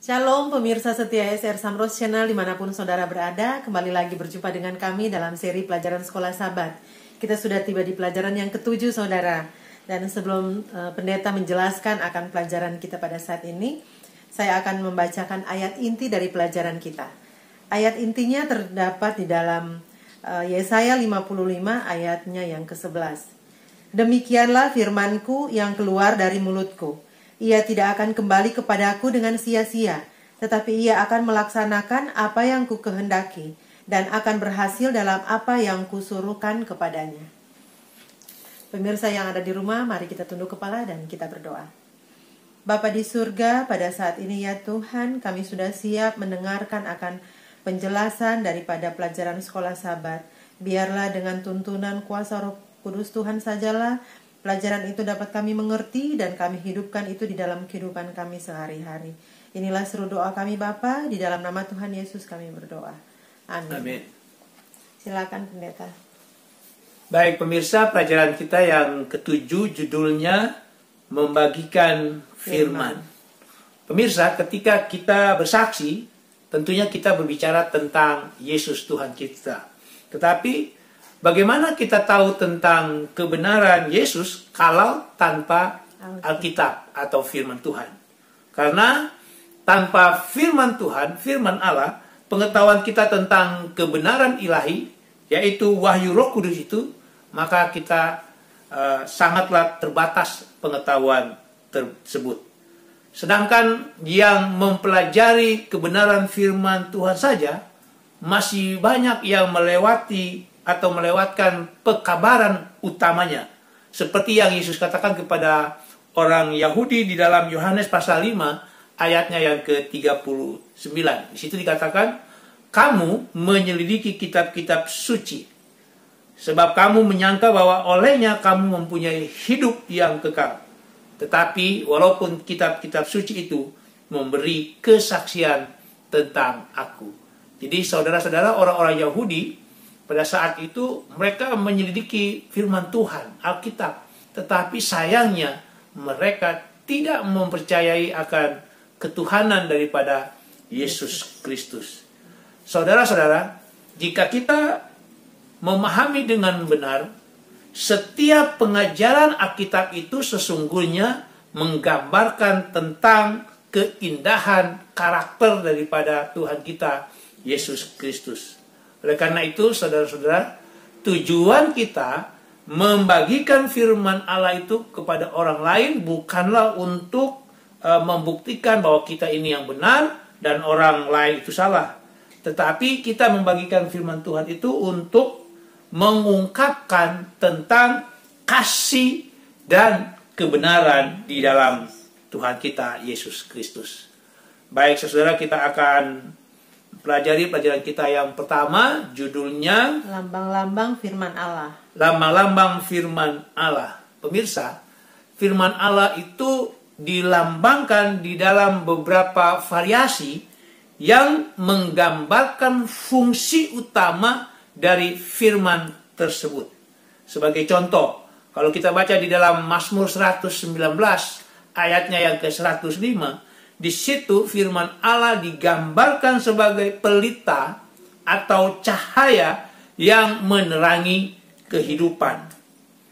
Shalom pemirsa setia SR Samros Channel dimanapun saudara berada. Kembali lagi berjumpa dengan kami dalam seri pelajaran sekolah Sabat. Kita sudah tiba di pelajaran yang ke-7 saudara. Dan sebelum pendeta menjelaskan akan pelajaran kita pada saat ini, saya akan membacakan ayat inti dari pelajaran kita. Ayat intinya terdapat di dalam Yesaya 55 ayatnya yang ke-11. Demikianlah firmanku yang keluar dari mulutku. Ia tidak akan kembali kepadaku dengan sia-sia, tetapi ia akan melaksanakan apa yang ku kehendaki dan akan berhasil dalam apa yang kusuruhkan kepadanya. Pemirsa yang ada di rumah, mari kita tunduk kepala dan kita berdoa. Bapa di surga, pada saat ini ya Tuhan, kami sudah siap mendengarkan akan penjelasan daripada pelajaran sekolah Sabat. Biarlah dengan tuntunan kuasa Roh Kudus Tuhan sajalah pelajaran itu dapat kami mengerti dan kami hidupkan itu di dalam kehidupan kami sehari-hari. Inilah seru doa kami Bapa, di dalam nama Tuhan Yesus kami berdoa. Amin. Amin. Silakan pendeta. Baik pemirsa, pelajaran kita yang ke-7 judulnya membagikan firman. Pemirsa, ketika kita bersaksi, tentunya kita berbicara tentang Yesus Tuhan kita. Tetapi bagaimana kita tahu tentang kebenaran Yesus kalau tanpa Alkitab atau firman Tuhan? Karena tanpa firman Tuhan, firman Allah, pengetahuan kita tentang kebenaran ilahi, yaitu wahyu Roh Kudus itu, maka kita sangatlah terbatas pengetahuan tersebut. Sedangkan yang mempelajari kebenaran firman Tuhan saja, masih banyak yang melewatkan pekabaran utamanya. Seperti yang Yesus katakan kepada orang Yahudi di dalam Yohanes pasal 5 ayatnya yang ke-39. Di situ dikatakan, kamu menyelidiki kitab-kitab suci, sebab kamu menyangka bahwa olehnya kamu mempunyai hidup yang kekal. Tetapi walaupun kitab-kitab suci itu memberi kesaksian tentang aku. Jadi saudara-saudara, orang-orang Yahudi pada saat itu mereka menyelidiki firman Tuhan, Alkitab. Tetapi sayangnya mereka tidak mempercayai akan ketuhanan daripada Yesus Kristus. Saudara-saudara, jika kita memahami dengan benar, setiap pengajaran Alkitab itu sesungguhnya menggambarkan tentang keindahan karakter daripada Tuhan kita, Yesus Kristus. Oleh karena itu, saudara-saudara, tujuan kita membagikan firman Allah itu kepada orang lain bukanlah untuk membuktikan bahwa kita ini yang benar dan orang lain itu salah. Tetapi kita membagikan firman Tuhan itu untuk mengungkapkan tentang kasih dan kebenaran di dalam Tuhan kita, Yesus Kristus. Baik, saudara, kita akan pelajari pelajaran kita yang pertama, judulnya Lambang-lambang firman Allah. Lambang-lambang firman Allah. Pemirsa, firman Allah itu dilambangkan di dalam beberapa variasi yang menggambarkan fungsi utama dari firman tersebut. Sebagai contoh, kalau kita baca di dalam Mazmur 119 ayatnya yang ke-105, di situ firman Allah digambarkan sebagai pelita atau cahaya yang menerangi kehidupan.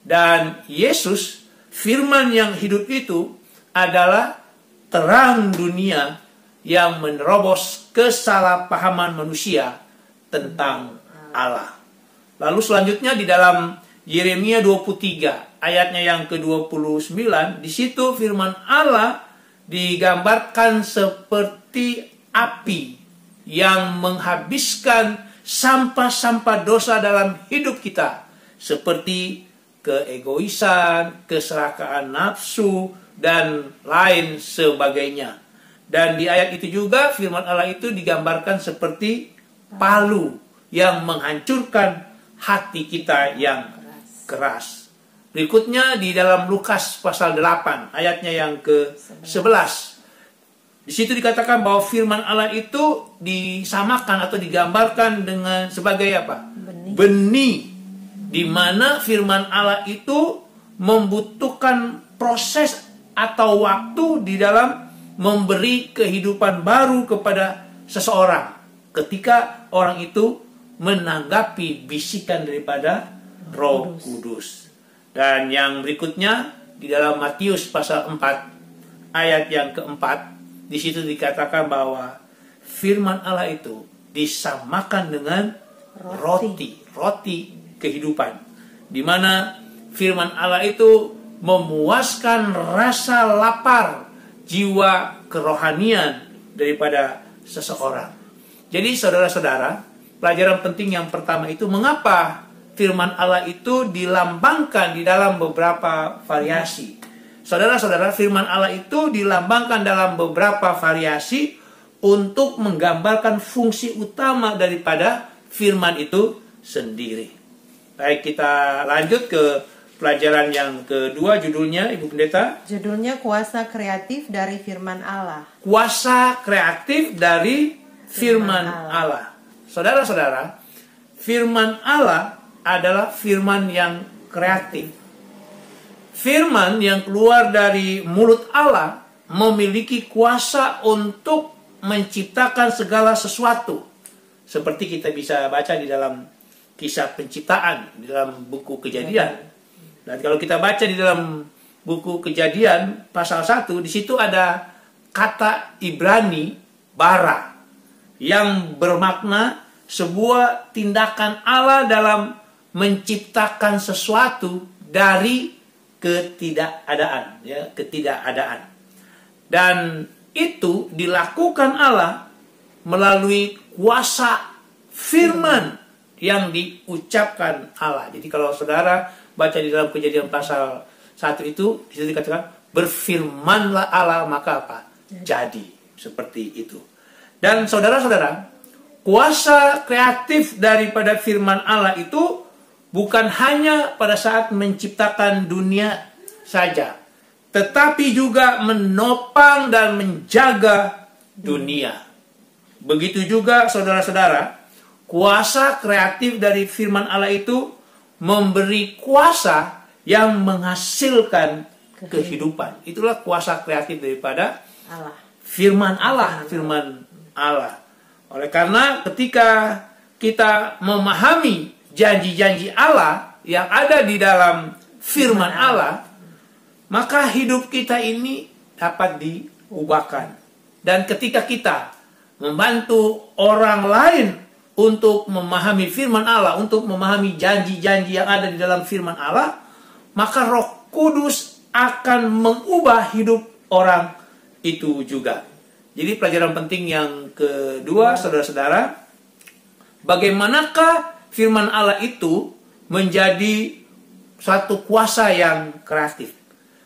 Dan Yesus, firman yang hidup itu adalah terang dunia yang menerobos kesalahpahaman manusia tentang Allah. Lalu selanjutnya di dalam Yeremia 23 ayatnya yang ke-29, di situ firman Allah digambarkan seperti api yang menghabiskan sampah-sampah dosa dalam hidup kita, seperti keegoisan, keserakahan nafsu, dan lain sebagainya. Dan di ayat itu juga firman Allah itu digambarkan seperti palu yang menghancurkan hati kita yang keras. Berikutnya di dalam Lukas pasal 8 ayatnya yang ke-11. Di situ dikatakan bahwa firman Allah itu disamakan atau digambarkan dengan sebagai apa? Benih. Di mana firman Allah itu membutuhkan proses atau waktu di dalam memberi kehidupan baru kepada seseorang ketika orang itu menanggapi bisikan daripada Roh Kudus. Dan yang berikutnya di dalam Matius pasal 4 ayat yang keempat, di situ dikatakan bahwa firman Allah itu disamakan dengan roti kehidupan, di mana firman Allah itu memuaskan rasa lapar jiwa kerohanian daripada seseorang. Jadi saudara-saudara, pelajaran penting yang pertama itu mengapa firman Allah itu dilambangkan di dalam beberapa variasi. Saudara-saudara, firman Allah itu dilambangkan dalam beberapa variasi untuk menggambarkan fungsi utama daripada firman itu sendiri. Baik, kita lanjut ke pelajaran yang kedua, judulnya Ibu Pendeta. Judulnya kuasa kreatif dari firman Allah. Kuasa kreatif dari firman Allah. Saudara-saudara, firman Allah adalah firman yang kreatif. Firman yang keluar dari mulut Allah memiliki kuasa untuk menciptakan segala sesuatu. Seperti kita bisa baca di dalam kisah penciptaan, di dalam buku Kejadian. Dan kalau kita baca di dalam buku Kejadian pasal 1, di situ ada kata Ibrani bara yang bermakna sebuah tindakan Allah dalam menciptakan sesuatu dari ketidakadaan, ya, ketidakadaan. Dan itu dilakukan Allah melalui kuasa firman yang diucapkan Allah. Jadi kalau saudara baca di dalam Kejadian pasal 1 itu, disitu dikatakan berfirmanlah Allah maka apa? Jadi. Seperti itu. Dan saudara-saudara, kuasa kreatif daripada firman Allah itu bukan hanya pada saat menciptakan dunia saja, tetapi juga menopang dan menjaga dunia. Begitu juga saudara-saudara, kuasa kreatif dari firman Allah itu memberi kuasa yang menghasilkan kehidupan. Itulah kuasa kreatif daripada Allah. Firman Allah. Oleh karena ketika kita memahami janji-janji Allah yang ada di dalam firman Allah, maka hidup kita ini dapat diubahkan. Dan ketika kita membantu orang lain untuk memahami firman Allah, untuk memahami janji-janji yang ada di dalam firman Allah, maka Roh Kudus akan mengubah hidup orang itu juga. Jadi pelajaran penting yang kedua, saudara-saudara, bagaimanakah firman Allah itu menjadi suatu kuasa yang kreatif?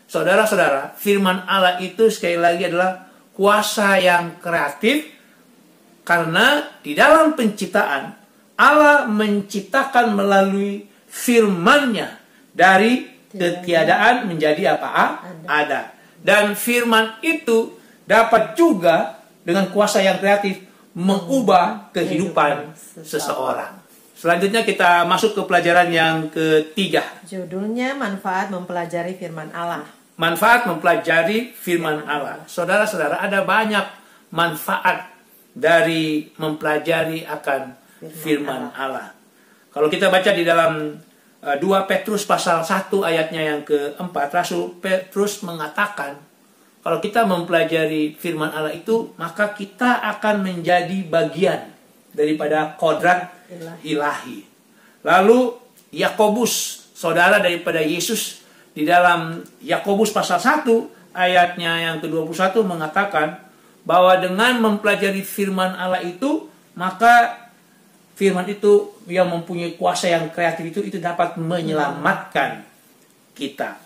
Saudara-saudara, firman Allah itu sekali lagi adalah kuasa yang kreatif. Karena di dalam penciptaan, Allah menciptakan melalui firman-Nya dari ketiadaan menjadi apa? Ada. Dan firman itu dapat juga dengan kuasa yang kreatif mengubah kehidupan seseorang. Selanjutnya kita masuk ke pelajaran yang ketiga. Judulnya manfaat mempelajari firman Allah. Manfaat mempelajari firman Allah. Saudara-saudara, ada banyak manfaat dari mempelajari akan firman Allah. Kalau kita baca di dalam 2 Petrus pasal 1 ayatnya yang keempat, Rasul Petrus mengatakan, kalau kita mempelajari firman Allah itu, maka kita akan menjadi bagian daripada kodrat ilahi. Lalu Yakobus, saudara daripada Yesus, di dalam Yakobus pasal 1 ayatnya yang ke-21 mengatakan bahwa dengan mempelajari firman Allah itu, maka firman itu yang mempunyai kuasa yang kreatif itu dapat menyelamatkan kita.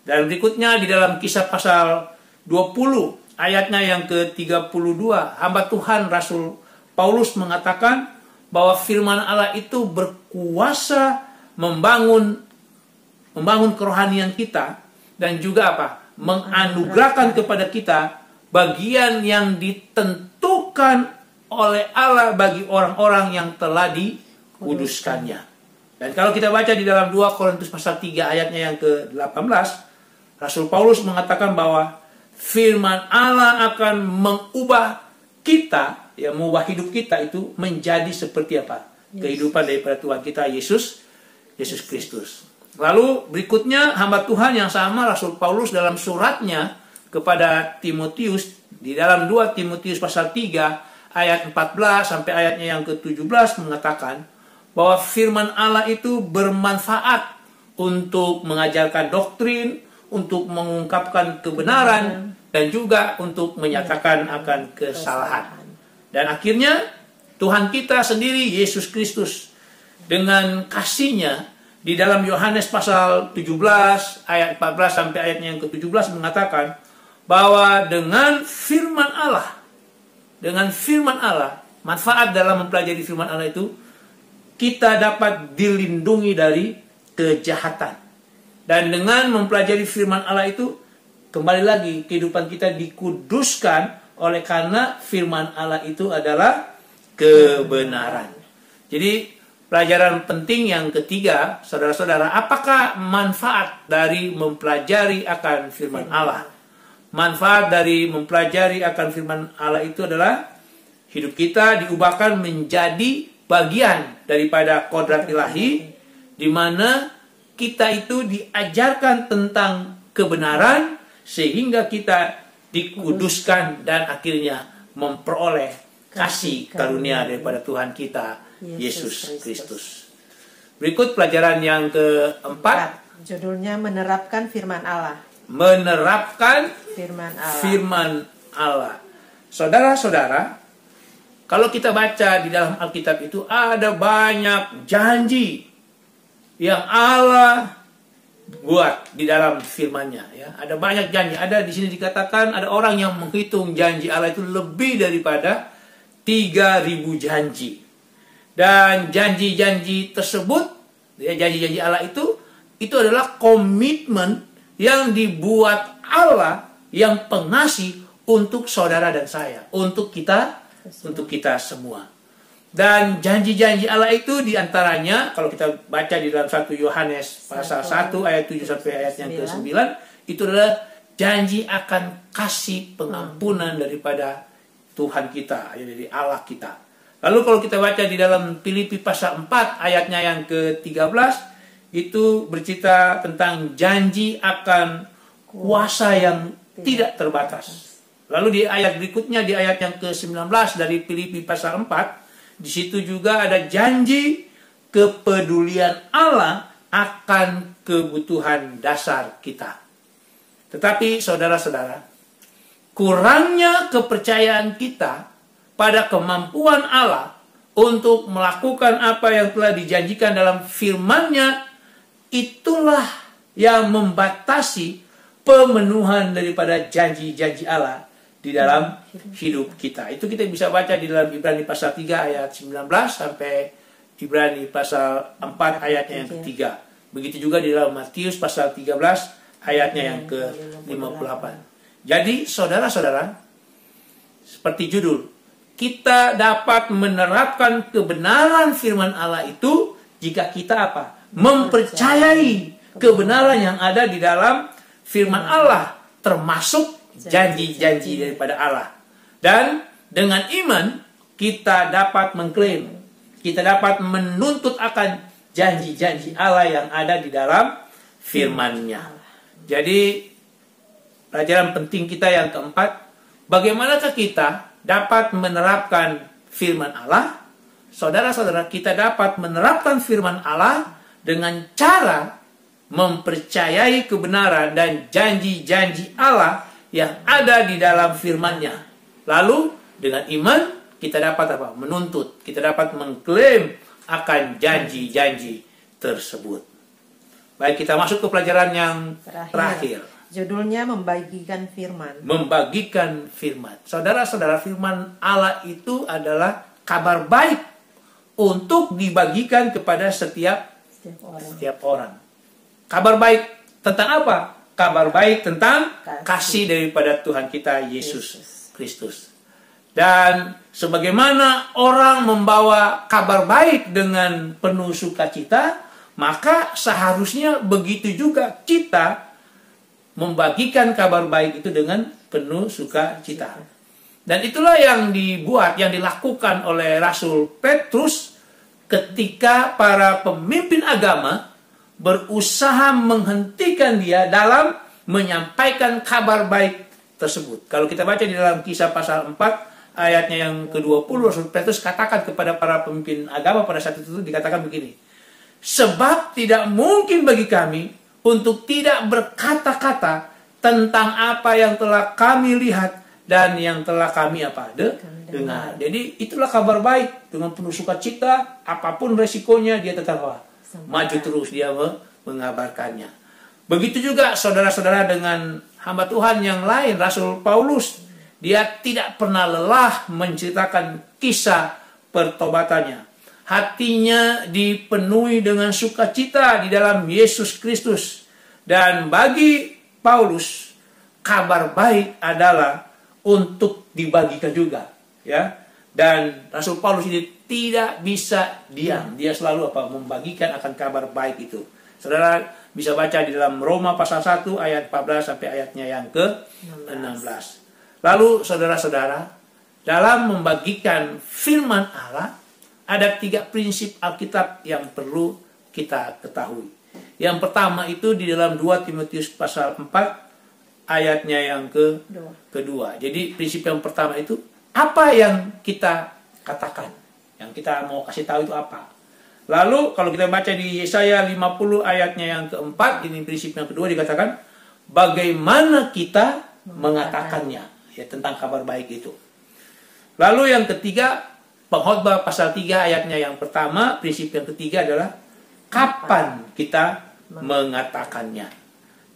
Dan berikutnya di dalam Kisah pasal 20 ayatnya yang ke-32, hamba Tuhan Rasul Paulus mengatakan bahwa firman Allah itu berkuasa membangun kerohanian kita, dan juga apa? Menganugerahkan kepada kita bagian yang ditentukan oleh Allah bagi orang-orang yang telah dikuduskannya. Dan kalau kita baca di dalam 2 Korintus pasal 3 ayatnya yang ke-18, Rasul Paulus mengatakan bahwa firman Allah akan mengubah kita, ya, mengubah hidup kita itu menjadi seperti apa? Kehidupan daripada Tuhan kita Yesus Kristus. Lalu berikutnya hamba Tuhan yang sama Rasul Paulus dalam suratnya kepada Timotius di dalam 2 Timotius pasal 3 ayat 14 sampai ayatnya yang ke-17 mengatakan bahwa firman Allah itu bermanfaat untuk mengajarkan doktrin, untuk mengungkapkan kebenaran, dan juga untuk menyatakan akan kesalahan. Dan akhirnya Tuhan kita sendiri Yesus Kristus dengan kasih-Nya di dalam Yohanes pasal 17 ayat 14 sampai ayatnya yang ke-17 mengatakan bahwa dengan firman Allah, manfaat dalam mempelajari firman Allah itu kita dapat dilindungi dari kejahatan. Dan dengan mempelajari firman Allah itu kembali lagi kehidupan kita dikuduskan oleh karena firman Allah itu adalah kebenaran. Jadi pelajaran penting yang ketiga, saudara-saudara, apakah manfaat dari mempelajari akan firman Allah? Manfaat dari mempelajari akan firman Allah itu adalah hidup kita diubahkan menjadi bagian daripada kodrat ilahi, di mana kita itu diajarkan tentang kebenaran sehingga kita dikuduskan dan akhirnya memperoleh kasih karunia daripada Tuhan kita Yesus Kristus. Berikut pelajaran yang keempat. Judulnya menerapkan firman Allah. Menerapkan firman Allah. Saudara-saudara, kalau kita baca di dalam Alkitab itu ada banyak janji yang Allah buat di dalam firman-Nya, ya. Ada banyak janji. Ada di sini dikatakan ada orang yang menghitung janji Allah itu lebih daripada 3.000 janji. Dan janji-janji tersebut, ya, janji-janji Allah itu adalah komitmen yang dibuat Allah yang pengasih untuk saudara dan saya, untuk kita semua. Dan janji-janji Allah itu diantaranya, kalau kita baca di dalam 1 Yohanes pasal 1 ayat 7 sampai ayat yang ke-9, itu adalah janji akan kasih pengampunan daripada Tuhan kita, ya, dari Allah kita. Lalu kalau kita baca di dalam Filipi pasal 4 ayatnya yang ke-13, itu bercerita tentang janji akan kuasa yang tidak terbatas. Lalu di ayat berikutnya, di ayat yang ke-19 dari Filipi pasal 4, di situ juga ada janji kepedulian Allah akan kebutuhan dasar kita. Tetapi saudara-saudara, kurangnya kepercayaan kita pada kemampuan Allah untuk melakukan apa yang telah dijanjikan dalam firman-Nya, itulah yang membatasi pemenuhan daripada janji-janji Allah di dalam hidup kita. Itu kita bisa baca di dalam Ibrani pasal 3 ayat 19 sampai Ibrani pasal 4 ayatnya yang ketiga. Begitu juga di dalam Matius pasal 13 ayatnya yang ke-58. Jadi saudara-saudara, seperti judul, kita dapat menerapkan kebenaran firman Allah itu jika kita apa? Mempercayai kebenaran yang ada di dalam firman Allah, termasuk janji-janji daripada Allah. Dan dengan iman kita dapat mengklaim, kita dapat menuntut akan janji-janji Allah yang ada di dalam firman-Nya. Jadi pelajaran penting kita yang keempat, bagaimanakah kita dapat menerapkan firman Allah? Saudara-saudara, kita dapat menerapkan firman Allah dengan cara mempercayai kebenaran dan janji-janji Allah yang ada di dalam firman-Nya. Lalu dengan iman kita dapat apa? Menuntut, kita dapat mengklaim akan janji-janji tersebut. Baik, kita masuk ke pelajaran yang terakhir. Judulnya membagikan firman. Membagikan firman. Saudara-saudara, firman Allah itu adalah kabar baik untuk dibagikan kepada setiap orang. Kabar baik tentang apa? Kabar baik tentang kasih daripada Tuhan kita Yesus Kristus. Dan sebagaimana orang membawa kabar baik dengan penuh sukacita, maka seharusnya begitu juga kita membagikan kabar baik itu dengan penuh sukacita. Dan itulah yang dilakukan oleh Rasul Petrus ketika para pemimpin agama berusaha menghentikan dia dalam menyampaikan kabar baik tersebut. Kalau kita baca di dalam Kisah pasal 4 ayatnya yang ke-20, Rasul Petrus katakan kepada para pemimpin agama pada saat itu, dikatakan begini, sebab tidak mungkin bagi kami untuk tidak berkata-kata tentang apa yang telah kami lihat dan yang telah kami dengar. Jadi itulah kabar baik, dengan penuh sukacita, apapun resikonya dia tetap maju terus, dia mengabarkannya. Begitu juga saudara-saudara dengan hamba Tuhan yang lain, Rasul Paulus, dia tidak pernah lelah menceritakan kisah pertobatannya. Hatinya dipenuhi dengan sukacita di dalam Yesus Kristus. Dan bagi Paulus, kabar baik adalah untuk dibagikan juga, ya. Dan Rasul Paulus ini tidak bisa diam, dia selalu membagikan akan kabar baik itu. Saudara bisa baca di dalam Roma pasal 1 ayat 14 sampai ayatnya yang ke-16. Lalu saudara-saudara, dalam membagikan firman Allah ada 3 prinsip Alkitab yang perlu kita ketahui. Yang pertama itu di dalam 2 Timotius pasal 4 ayatnya yang kedua. Jadi prinsip yang pertama itu, apa yang kita katakan, yang kita mau kasih tahu itu apa. Lalu kalau kita baca di Yesaya 50 ayatnya yang keempat, ini prinsip yang kedua, dikatakan bagaimana kita mengatakannya, ya, tentang kabar baik itu. Lalu yang ketiga, Pengkhotbah pasal 3 ayatnya yang pertama, prinsip yang ketiga adalah kapan kita mengatakannya.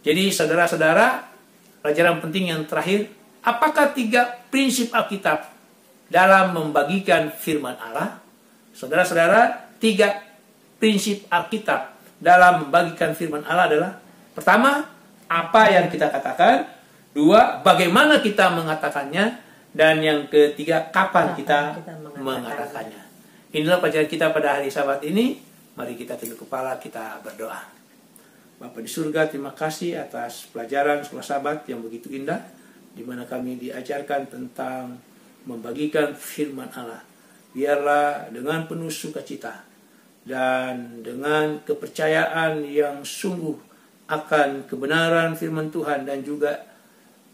Jadi saudara-saudara, pelajaran penting yang terakhir, apakah 3 prinsip Alkitab dalam membagikan firman Allah? Saudara-saudara, 3 prinsip Alkitab dalam membagikan firman Allah adalah, pertama, apa yang kita katakan. 2, bagaimana kita mengatakannya. Dan yang ketiga, kapan kita mengatakannya. Inilah pelajaran kita pada hari Sabat ini. Mari kita tunduk kepala, kita berdoa. Bapa di surga, terima kasih atas pelajaran sekolah Sabat yang begitu indah, di mana kami diajarkan tentang membagikan firman Allah. Biarlah dengan penuh sukacita dan dengan kepercayaan yang sungguh akan kebenaran firman Tuhan dan juga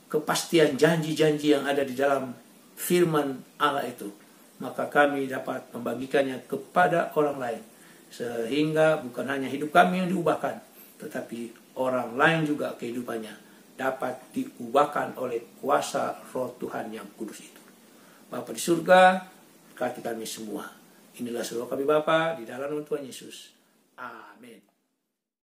kepastian janji-janji yang ada di dalam firman Allah itu, maka kami dapat membagikannya kepada orang lain, sehingga bukan hanya hidup kami yang diubahkan, tetapi orang lain juga kehidupannya dapat diubahkan oleh kuasa Roh Tuhan yang kudus itu. Bapa di surga, berkati kami semua. Inilah doa kami Bapa, di dalam nama Tuhan Yesus. Amin.